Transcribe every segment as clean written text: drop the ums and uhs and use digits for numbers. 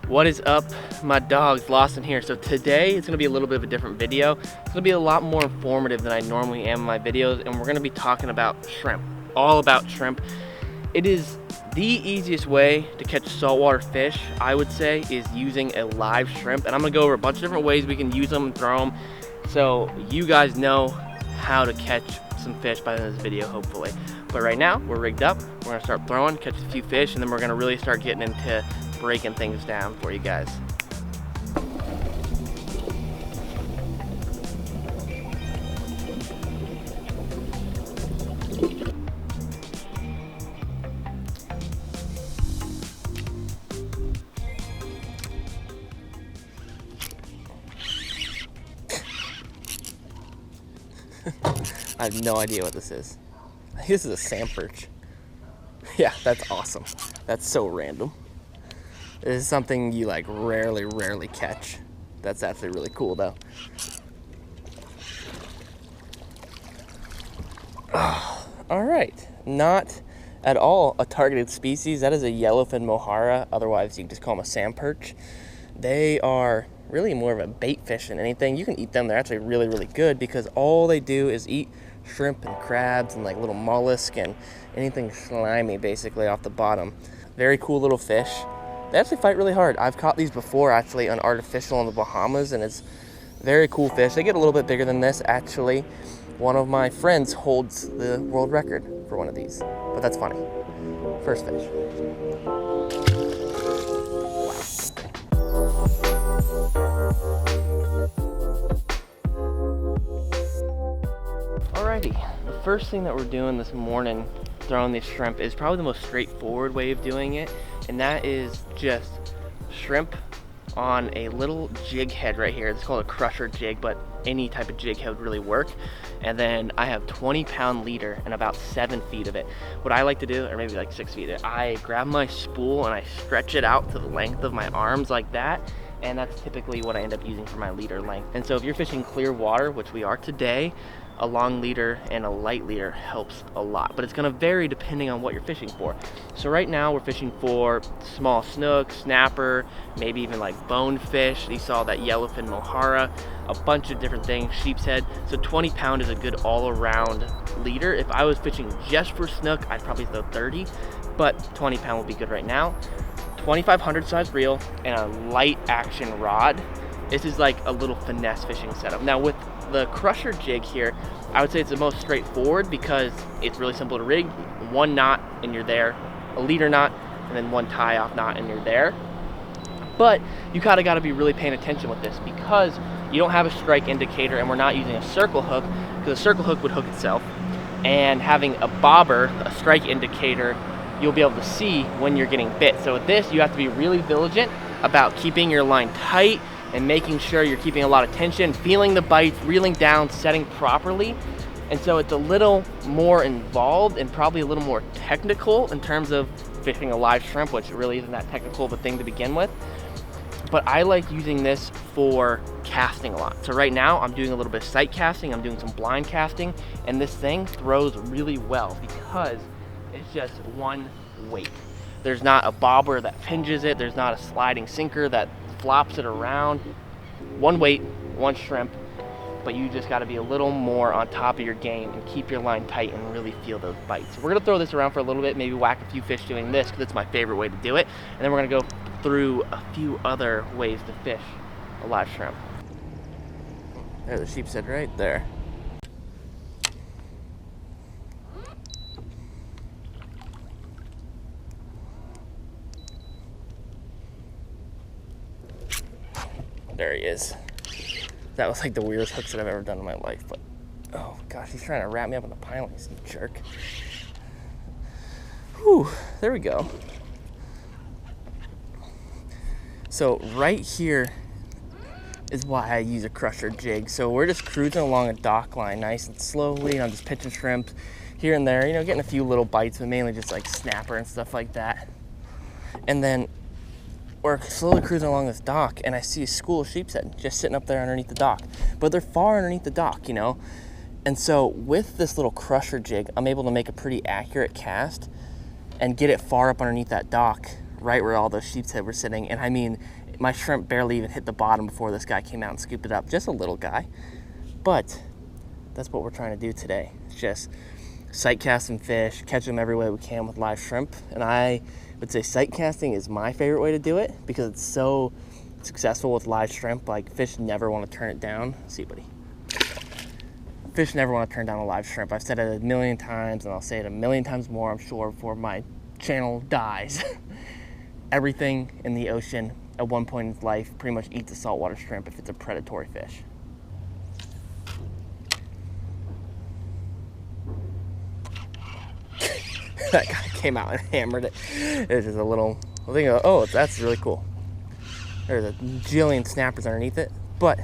What is up, my dogs? Lawson here. So today it's gonna be a little bit of a different video. It's gonna be a lot more informative than I normally am in my videos, and we're gonna be talking about shrimp, all about shrimp. It is the easiest way to catch saltwater fish, I would say, is using a live shrimp. And I'm gonna go over a bunch of different ways we can use them and throw them, so you guys know how to catch some fish by the end of this video, hopefully. But right now, we're rigged up. We're gonna start throwing, catch a few fish, and then we're gonna really start getting into breaking things down for you guys. I have no idea what this is. I think this is a sand perch. Yeah, that's awesome. That's so random. This is something you like rarely catch. That's actually really cool though. All right, not at all a targeted species. That is a yellowfin mohara, otherwise you can just call them a sand perch. They are really more of a bait fish than anything. You can eat them. They're actually really good because all they do is eat shrimp and crabs and like little mollusk and anything slimy basically off the bottom. Very cool little fish. They actually fight really hard. I've caught these before actually on artificial in the Bahamas, and it's very cool fish. They get a little bit bigger than this actually. One of my friends holds the world record for one of these, but that's funny. First fish. Alrighty, the first thing that we're doing this morning throwing these shrimp is probably the most straightforward way of doing it, and that is just shrimp on a little jig head right here. It's called a crusher jig, but any type of jig head would really work. And then I have 20-pound leader and about 7 feet of it. What I like to do, or maybe like 6 feet, I grab my spool and I stretch it out to the length of my arms like that, and that's typically what I end up using for my leader length. And so if you're fishing clear water, which we are today, a long leader and a light leader helps a lot, but it's going to vary depending on what you're fishing for. So right now we're fishing for small snook, snapper, maybe even like bonefish. You saw that yellowfin mohara, a bunch of different things, sheepshead. So 20-pound is a good all-around leader. If I was fishing just for snook, I'd probably throw 30, but 20-pound would be good right now. 2500 size reel and a light action rod. This is like a little finesse fishing setup. Now with the crusher jig here, I would say it's the most straightforward because it's really simple to rig. One knot and you're there, a leader knot, and then one tie off knot and you're there. But you kind of got to be really paying attention with this because you don't have a strike indicator, and we're not using a circle hook because a circle hook would hook itself. And having a bobber, a strike indicator, you'll be able to see when you're getting bit. So with this, you have to be really vigilant about keeping your line tight and making sure you're keeping a lot of tension, feeling the bites, reeling down, setting properly. And so it's a little more involved and probably a little more technical in terms of fishing a live shrimp, which really isn't that technical of a thing to begin with. But I like using this for casting a lot. So right now I'm doing a little bit of sight casting, I'm doing some blind casting, and this thing throws really well because it's just one weight. There's not a bobber that pinches it, there's not a sliding sinker that flops it around. One weight, one shrimp, but you just got to be a little more on top of your game and keep your line tight and really feel those bites. So we're going to throw this around for a little bit, maybe whack a few fish doing this because it's my favorite way to do it, and then we're going to go through a few other ways to fish a live shrimp. There's the sheepshead right there. There he is. That was like the weirdest hooks that I've ever done in my life, but oh gosh, he's trying to wrap me up in the pilings, you jerk. Whew, there we go. So right here is why I use a crusher jig. So we're just cruising along a dock line nice and slowly, and I'm just pitching shrimp here and there, you know, getting a few little bites, but mainly just like snapper and stuff like that. And then we're slowly cruising along this dock, and I see a school of sheepshead just sitting up there underneath the dock, but they're far underneath the dock, you know. And so with this little crusher jig, I'm able to make a pretty accurate cast and get it far up underneath that dock right where all those sheepshead were sitting. And I mean, my shrimp barely even hit the bottom before this guy came out and scooped it up. Just a little guy. But that's what we're trying to do today. It's just sight cast some fish, catch them every way we can with live shrimp. And I would say sight casting is my favorite way to do it because it's so successful with live shrimp. Like, fish never want to turn it down. See, buddy. Fish never want to turn down a live shrimp. I've said it a million times, and I'll say it a million times more, I'm sure, before my channel dies. Everything in the ocean at one point in its life pretty much eats a saltwater shrimp if it's a predatory fish. That guy came out and hammered it. It was just a little thing of, oh, that's really cool. There's a jillion snappers underneath it. But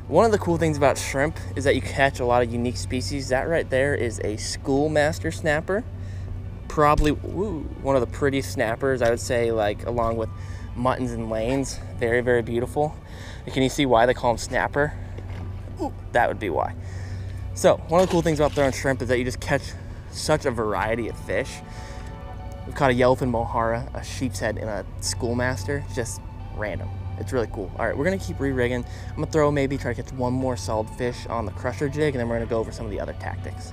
one of the cool things about shrimp is that you catch a lot of unique species. That right there is a schoolmaster snapper. Probably one of the prettiest snappers, I would say, like along with muttons and lanes. Very, very beautiful. And can you see why they call them snapper? Ooh, that would be why. So one of the cool things about throwing shrimp is that you just catch such a variety of fish. We've caught a yellowfin mohara, a sheepshead, and a schoolmaster. Just random. It's really cool. All right, we're gonna keep re-rigging. I'm gonna throw maybe try to catch one more solid fish on the crusher jig, and then we're gonna go over some of the other tactics.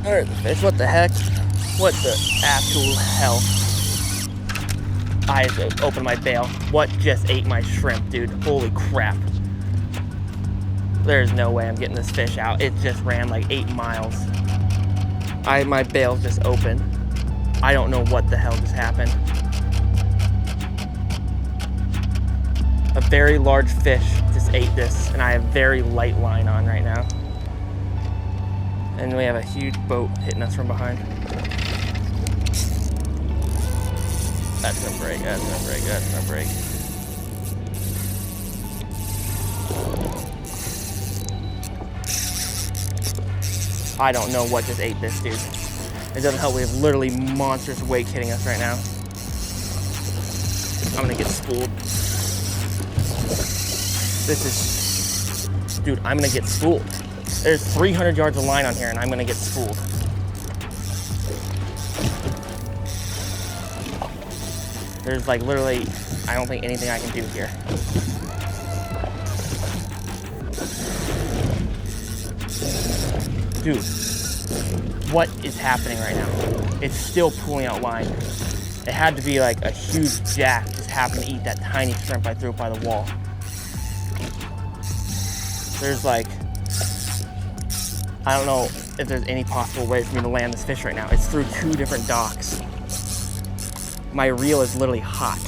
There's the fish. What the heck? What the actual hell? I had to open my bail. What just ate my shrimp, dude? Holy crap. There's no way I'm getting this fish out. It just ran like 8 miles. My bail's just open. I don't know what the hell just happened. A very large fish just ate this, and I have very light line on right now. And we have a huge boat hitting us from behind. That's gonna break, that's gonna break, that's gonna break. I don't know what just ate this, dude. It doesn't help, we have literally monstrous wake hitting us right now. I'm gonna get spooled. This is, dude, I'm gonna get spooled. There's 300 yards of line on here and I'm gonna get spooled. There's like literally, I don't think anything I can do here. Dude, what is happening right now? It's still pulling out line. It had to be like a huge jack just happened to eat that tiny shrimp I threw by the wall. There's like, I don't know if there's any possible way for me to land this fish right now. It's through 2 different docks. My reel is literally hot.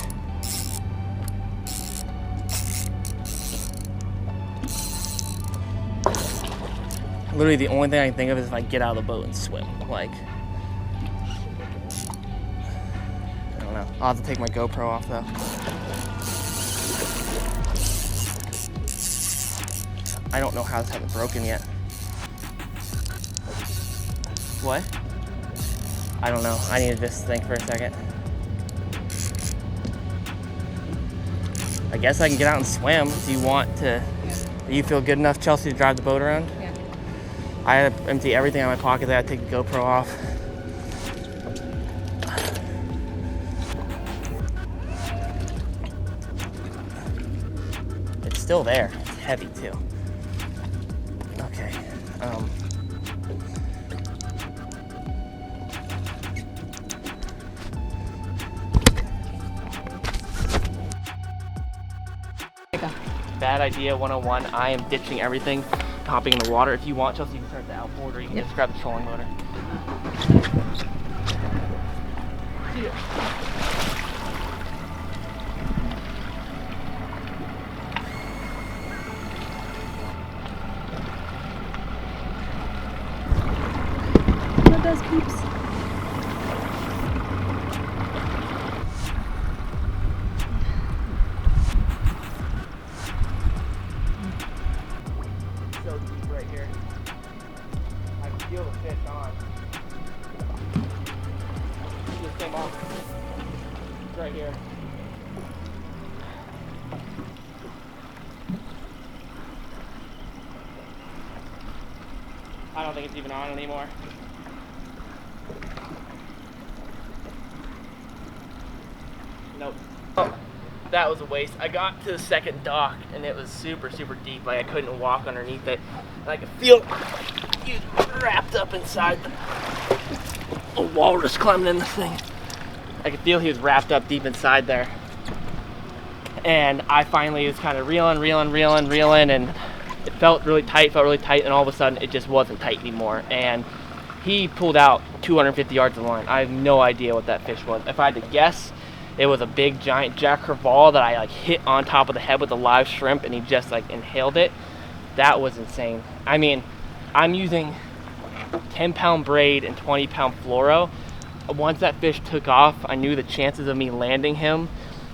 Literally the only thing I can think of is if I get out of the boat and swim. Like, I don't know. I'll have to take my GoPro off though. I don't know how this hasn't broken yet. What? I don't know. I needed this thing for a second. I guess I can get out and swim. Do you feel good enough, Chelsea, to drive the boat around? Yeah. I had to empty everything out of my pocket. I had to take the GoPro off. It's still there. It's heavy too. Okay. Bad idea 101. I am ditching everything, hopping in the water. If you want, Chelsea, you can start the outboard, or you can just grab the trolling motor. Yeah. What does peeps? So deep right here. I can feel the fish on. It just came off. It's right here. I don't think it's even on anymore. Nope. Oh, that was a waste. I got to the second dock and it was super deep. Like I couldn't walk underneath it. And I could feel he was wrapped up inside a walrus climbing in this thing. I could feel he was wrapped up deep inside there. And I finally was kind of reeling, and it felt really tight, and all of a sudden it just wasn't tight anymore. And he pulled out 250 yards of line. I have no idea what that fish was. If I had to guess, it was a big giant jack crevalle that I like hit on top of the head with a live shrimp, and he just like inhaled it. That was insane. I mean, I'm using 10-pound braid and 20-pound fluoro. Once that fish took off, I knew the chances of me landing him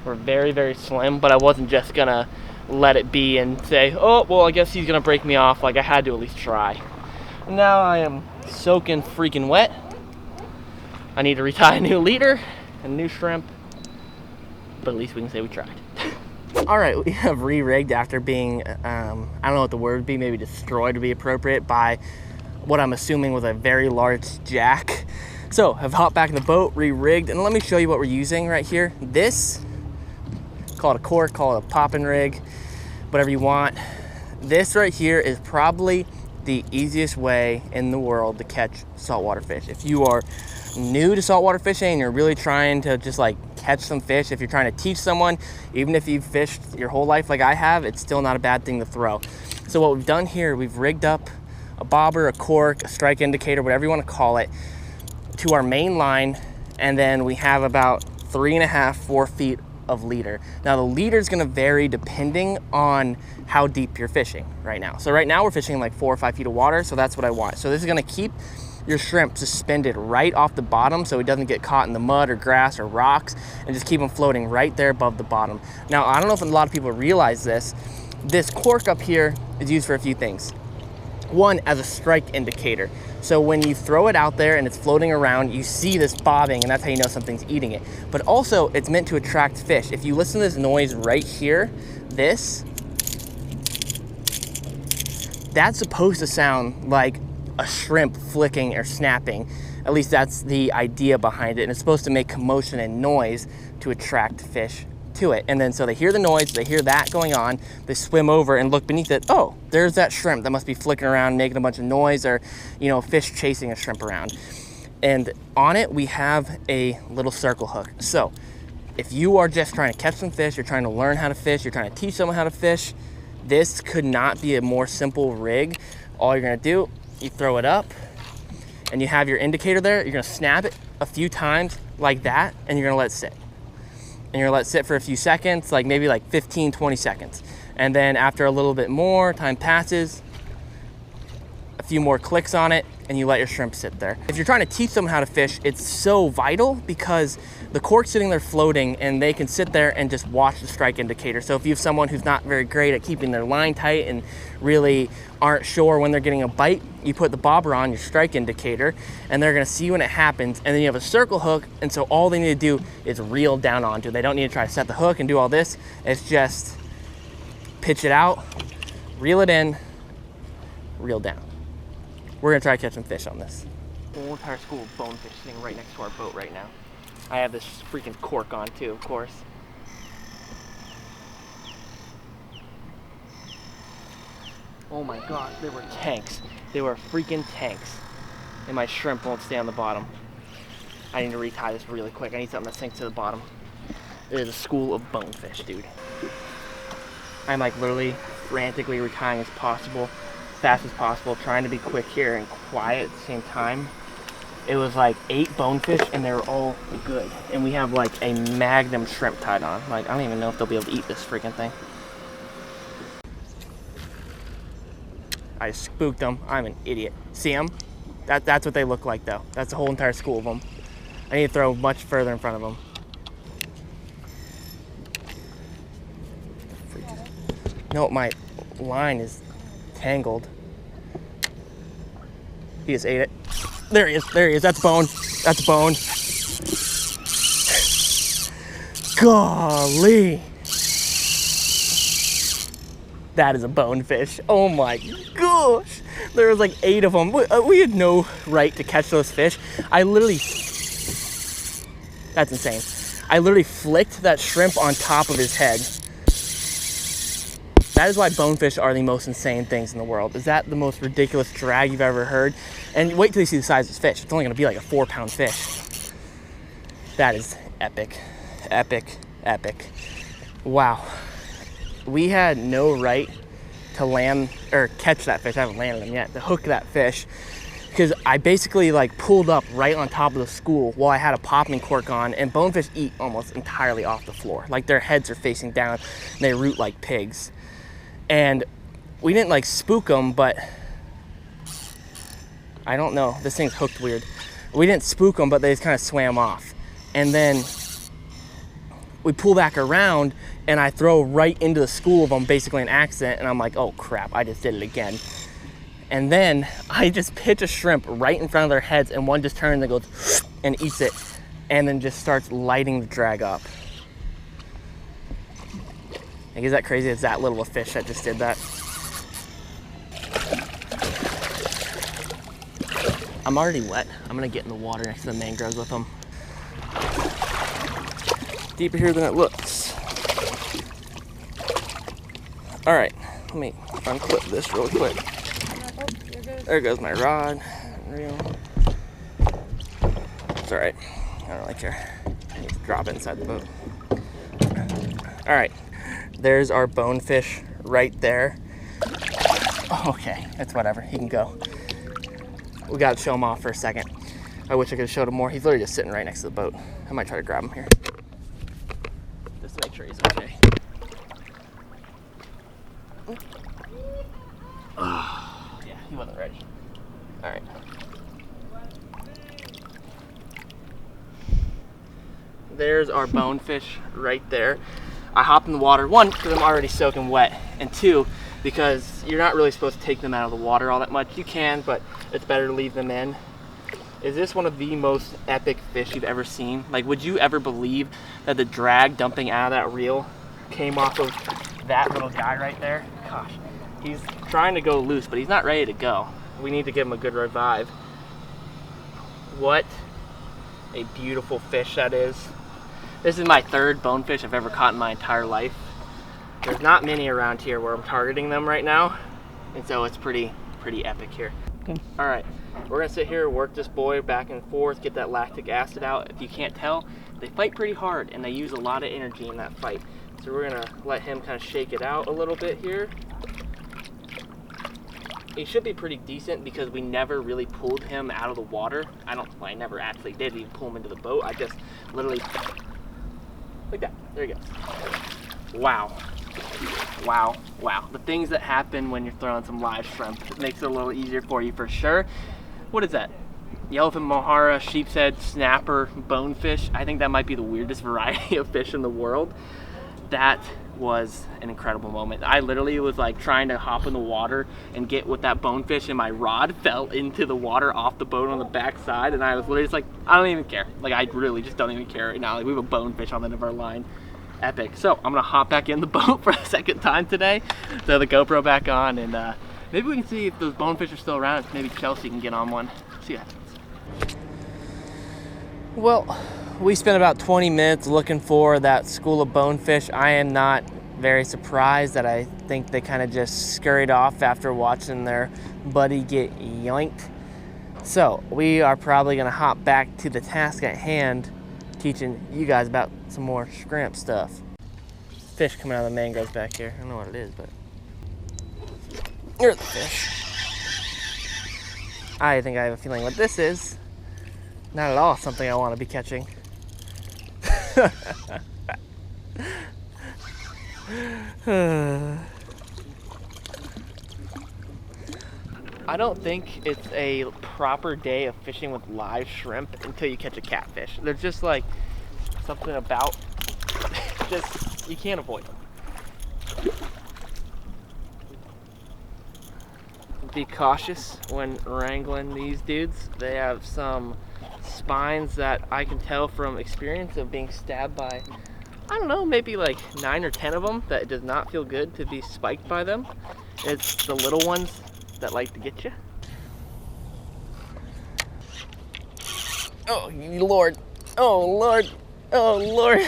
were very slim, but I wasn't just gonna let it be and say, oh, well, I guess he's gonna break me off. Like, I had to at least try. Now I am soaking freaking wet. I need to retie a new leader and new shrimp, but at least we can say we tried. All right, we have re-rigged after being, I don't know what the word would be, maybe destroyed would be appropriate, by what I'm assuming was a very large jack. So I've hopped back in the boat, re-rigged, and let me show you what we're using right here. This, call it a cork, call it a popping rig, whatever you want. This right here is probably the easiest way in the world to catch saltwater fish. If you are new to saltwater fishing and you're really trying to just like catch some fish, if you're trying to teach someone, even if you've fished your whole life like I have, it's still not a bad thing to throw. So what we've done here, we've rigged up a bobber, a cork, a strike indicator, whatever you want to call it, to our main line, and then we have about 3.5 to 4 feet of leader. Now the leader is going to vary depending on how deep you're fishing right now. So right now we're fishing like 4 or 5 feet of water, so that's what I want. So this is going to keep your shrimp suspended right off the bottom so he doesn't get caught in the mud or grass or rocks, and just keep him floating right there above the bottom. Now I don't know if a lot of people realize this. This cork up here is used for a few things. One, as a strike indicator. So when you throw it out there and it's floating around, you see this bobbing, and that's how you know something's eating it. But also, it's meant to attract fish. If you listen to this noise right here, that's supposed to sound like a shrimp flicking or snapping. At least that's the idea behind it. And it's supposed to make commotion and noise to attract fish to it. And then so they hear the noise, they hear that going on, they swim over and look beneath it. Oh, there's that shrimp that must be flicking around, making a bunch of noise, or, you know, fish chasing a shrimp around. And on it, we have a little circle hook. So if you are just trying to catch some fish, you're trying to learn how to fish, you're trying to teach someone how to fish, this could not be a more simple rig. All you're gonna do, you throw it up and you have your indicator there. You're gonna snap it a few times like that, and you're gonna let it sit. And you're gonna let it sit for a few seconds, like maybe like 15, 20 seconds. And then after a little bit more time passes, a few more clicks on it, and you let your shrimp sit there. If you're trying to teach them how to fish, it's so vital because the cork's sitting there floating and they can sit there and just watch the strike indicator. So if you have someone who's not very great at keeping their line tight and really aren't sure when they're getting a bite, you put the bobber on your strike indicator and they're gonna see when it happens, and then you have a circle hook, and so all they need to do is reel down onto it. They don't need to try to set the hook and do all this. It's just pitch it out, reel it in, reel down. We're gonna try to catch some fish on this. The whole entire school of bonefish sitting right next to our boat right now. I have this freaking cork on too, of course. Oh my gosh, they were tanks. They were freaking tanks. And my shrimp won't stay on the bottom. I need to retie this really quick. I need something that sinks to the bottom. There's a school of bonefish, dude. I'm like literally frantically retying as possible, fast as possible, trying to be quick here and quiet at the same time. It was like 8 bonefish and they were all good. And we have like a magnum shrimp tied on. Like, I don't even know if they'll be able to eat this freaking thing. I spooked them. I'm an idiot. See them? That's what they look like though. That's the whole entire school of them. I need to throw much further in front of them. No, my line is tangled. He just ate it. There he is. There he is. That's bone. That's bone. Golly. That is a bonefish. Oh my gosh. There was like 8 of them. We had no right to catch those fish. That's insane. I literally flicked that shrimp on top of his head. That is why bonefish are the most insane things in the world. Is that the most ridiculous drag you've ever heard? And wait till you see the size of this fish. It's only gonna be like a 4-pound fish. That is epic, epic, epic. Wow. We had no right to land or catch that fish. I haven't landed him yet. To hook that fish, because I basically like pulled up right on top of the school while I had a popping cork on, and bonefish eat almost entirely off the floor. Like their heads are facing down and they root like pigs. And we didn't like spook them, but I don't know. This thing's hooked weird. We didn't spook them, but they just kind of swam off. And then we pull back around and I throw right into the school of them, basically an accident. And I'm like, oh crap, I just did it again. And then I just pitch a shrimp right in front of their heads, and one just turns and goes and eats it, and then just starts lighting the drag up. Like, is that crazy? It's that little a fish that just did that. I'm already wet. I'm gonna get in the water next to the mangroves with them. Deeper here than it looks. All right, let me unclip this real quick. There goes my rod. Reel. It's all right. I don't really care. I need to drop it inside the boat. All right, there's our bonefish right there. Okay, it's whatever. He can go. We gotta show him off for a second. I wish I could have showed him more. He's literally just sitting right next to the boat. I might try to grab him here, just to make sure he's okay. Yeah, he wasn't ready. All right. There's our bonefish right there. I hop in the water, 1, because I'm already soaking wet, and 2, because you're not really supposed to take them out of the water all that much. You can, but it's better to leave them in. Is this one of the most epic fish you've ever seen? Like, would you ever believe that the drag dumping out of that reel came off of that little guy right there? Gosh, he's trying to go loose, but he's not ready to go. We need to give him a good revive. What a beautiful fish that is. This is my 3rd bonefish I've ever caught in my entire life. There's not many around here where I'm targeting them right now, and so it's pretty epic here. Okay. All right, we're gonna sit here, work this boy back and forth, get that lactic acid out. If you can't tell, they fight pretty hard and they use a lot of energy in that fight. So we're gonna let him kind of shake it out a little bit here. He should be pretty decent because we never really pulled him out of the water. I never actually did even pull him into the boat. I just literally, like that, there you go. Wow. Wow, wow. The things that happen when you're throwing some live shrimp, it makes it a little easier for you for sure. What is that? Yellowfin mohara, sheepshead, snapper, bonefish. I think that might be the weirdest variety of fish in the world. That was an incredible moment. I literally was like trying to hop in the water and get with that bonefish, and my rod fell into the water off the boat on the back side, and I was literally just like, I don't even care. Like, I really just don't even care right now. Like, we have a bonefish on the end of our line. Epic. So I'm gonna hop back in the boat for a second time today, throw the GoPro back on, and maybe we can see if those bonefish are still around. Maybe Chelsea can get on one. See what happens. Well, we spent about 20 minutes looking for that school of bonefish. I am not very surprised that I think they kind of just scurried off after watching their buddy get yoinked. So we are probably gonna hop back to the task at hand, teaching you guys about some more shrimp stuff. Fish coming out of the mangroves back here. I don't know what it is, but here's the fish. I think I have a feeling what this is. Not at all something I want to be catching. I don't think it's a proper day of fishing with live shrimp until you catch a catfish. There's just like something about, just, you can't avoid them. Be cautious when wrangling these dudes. They have some spines that I can tell from experience of being stabbed by I don't know, maybe like 9 or 10 of them that it does not feel good to be spiked by them. It's the little ones that like to get you. Oh, Lord. Oh, Lord. Oh, Lord.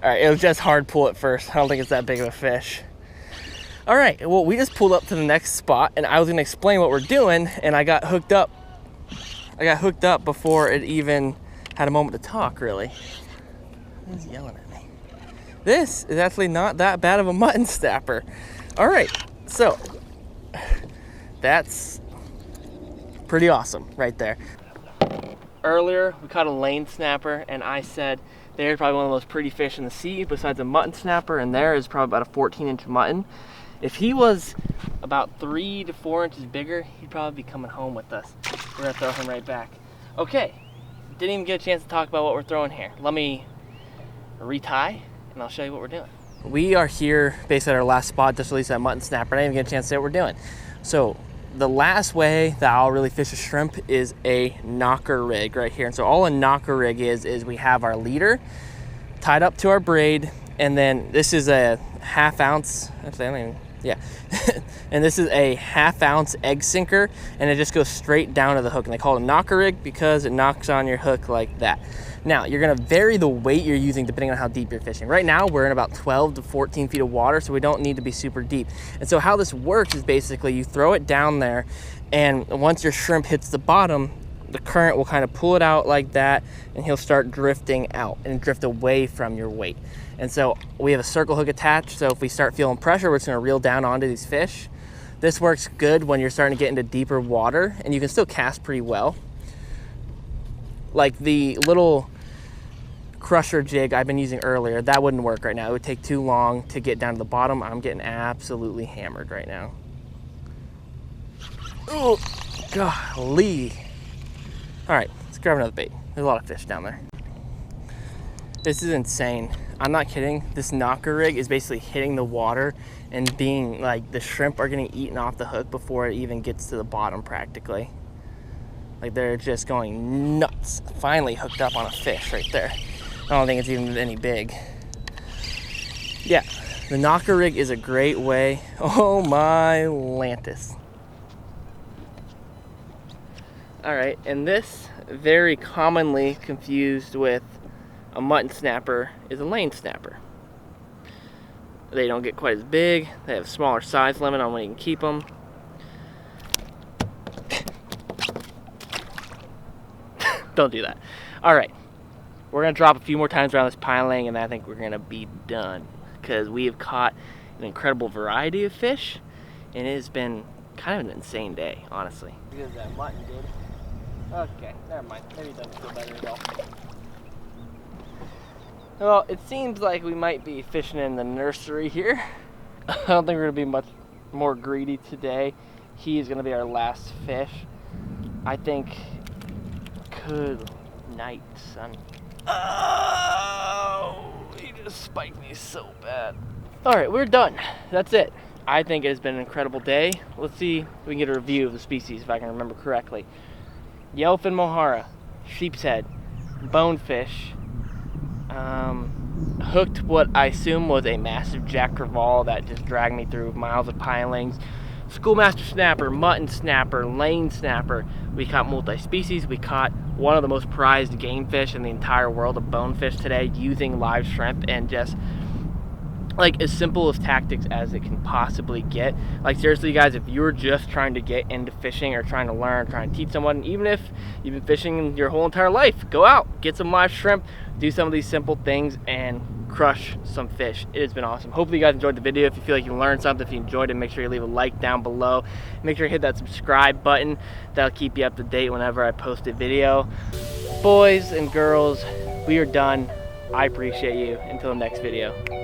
All right, it was just hard pull at first. I don't think it's that big of a fish. All right, well, we just pulled up to the next spot, and I was gonna explain what we're doing, and I got hooked up. I got hooked up before it even had a moment to talk, really. He's yelling at me. This is actually not that bad of a mutton snapper. All right, so that's pretty awesome right there. Earlier, we caught a lane snapper, and I said they're probably one of the most pretty fish in the sea besides a mutton snapper, and there is probably about a 14-inch mutton. If he was about 3 to 4 inches bigger, he'd probably be coming home with us. We're gonna throw him right back. Okay, didn't even get a chance to talk about what we're throwing here. Let me retie, and I'll show you what we're doing. We are here basically at our last spot, just released that mutton snapper. I didn't even get a chance to say what we're doing. So the last way that I'll really fish a shrimp is a knocker rig right here. And so all a knocker rig is we have our leader tied up to our braid, and then this is a ½ ounce, actually I don't even, yeah. And this is a ½ ounce egg sinker, and it just goes straight down to the hook. And they call it a knocker rig because it knocks on your hook like that. Now, you're gonna vary the weight you're using depending on how deep you're fishing. Right now, we're in about 12 to 14 feet of water, so we don't need to be super deep. And so how this works is basically you throw it down there, and once your shrimp hits the bottom, the current will kind of pull it out like that, and he'll start drifting out and drift away from your weight. And so we have a circle hook attached, so if we start feeling pressure, we're just gonna reel down onto these fish. This works good when you're starting to get into deeper water, and you can still cast pretty well. Like the little crusher jig I've been using earlier, that wouldn't work right now. It would take too long to get down to the bottom. I'm getting absolutely hammered right now. Oh, golly. All right, let's grab another bait. There's a lot of fish down there. This is insane. I'm not kidding. This knocker rig is basically hitting the water and being like, the shrimp are getting eaten off the hook before it even gets to the bottom practically. Like they're just going nuts. Finally hooked up on a fish right there. I don't think it's even any big. Yeah, the knocker rig is a great way. Oh my Lantis. All right, and this, very commonly confused with a mutton snapper, is a lane snapper. They don't get quite as big. They have a smaller size limit on when you can keep them. Don't do that. All right. We're gonna drop a few more times around this piling, and I think we're gonna be done because we have caught an incredible variety of fish, and it has been kind of an insane day, honestly. Because that mutton did. Okay, never mind. Maybe it doesn't feel better at all. Well, it seems like we might be fishing in the nursery here. I don't think we're gonna be much more greedy today. He is gonna be our last fish. I think. Good night, son. Oh, he just spiked me so bad. All right, we're done. That's it. I think it has been an incredible day. Let's see if we can get a review of the species, if I can remember correctly. Yellowfin mohara, sheepshead, bonefish, hooked what I assume was a massive jack crevalle that just dragged me through miles of pilings, schoolmaster snapper, mutton snapper, lane snapper. We caught multi-species. We caught one of the most prized game fish in the entire world of bonefish today using live shrimp, and just like as simple of tactics as it can possibly get. Like seriously guys, if you're just trying to get into fishing or trying to learn, trying to teach someone, even if you've been fishing your whole entire life, go out, get some live shrimp, do some of these simple things, and crush some fish. It has been awesome. Hopefully you guys enjoyed the video. If you feel like you learned something, if you enjoyed it, make sure you leave a like down below. Make sure you hit that subscribe button. That'll keep you up to date whenever I post a video. Boys and girls, we are done. I appreciate you. Until the next video.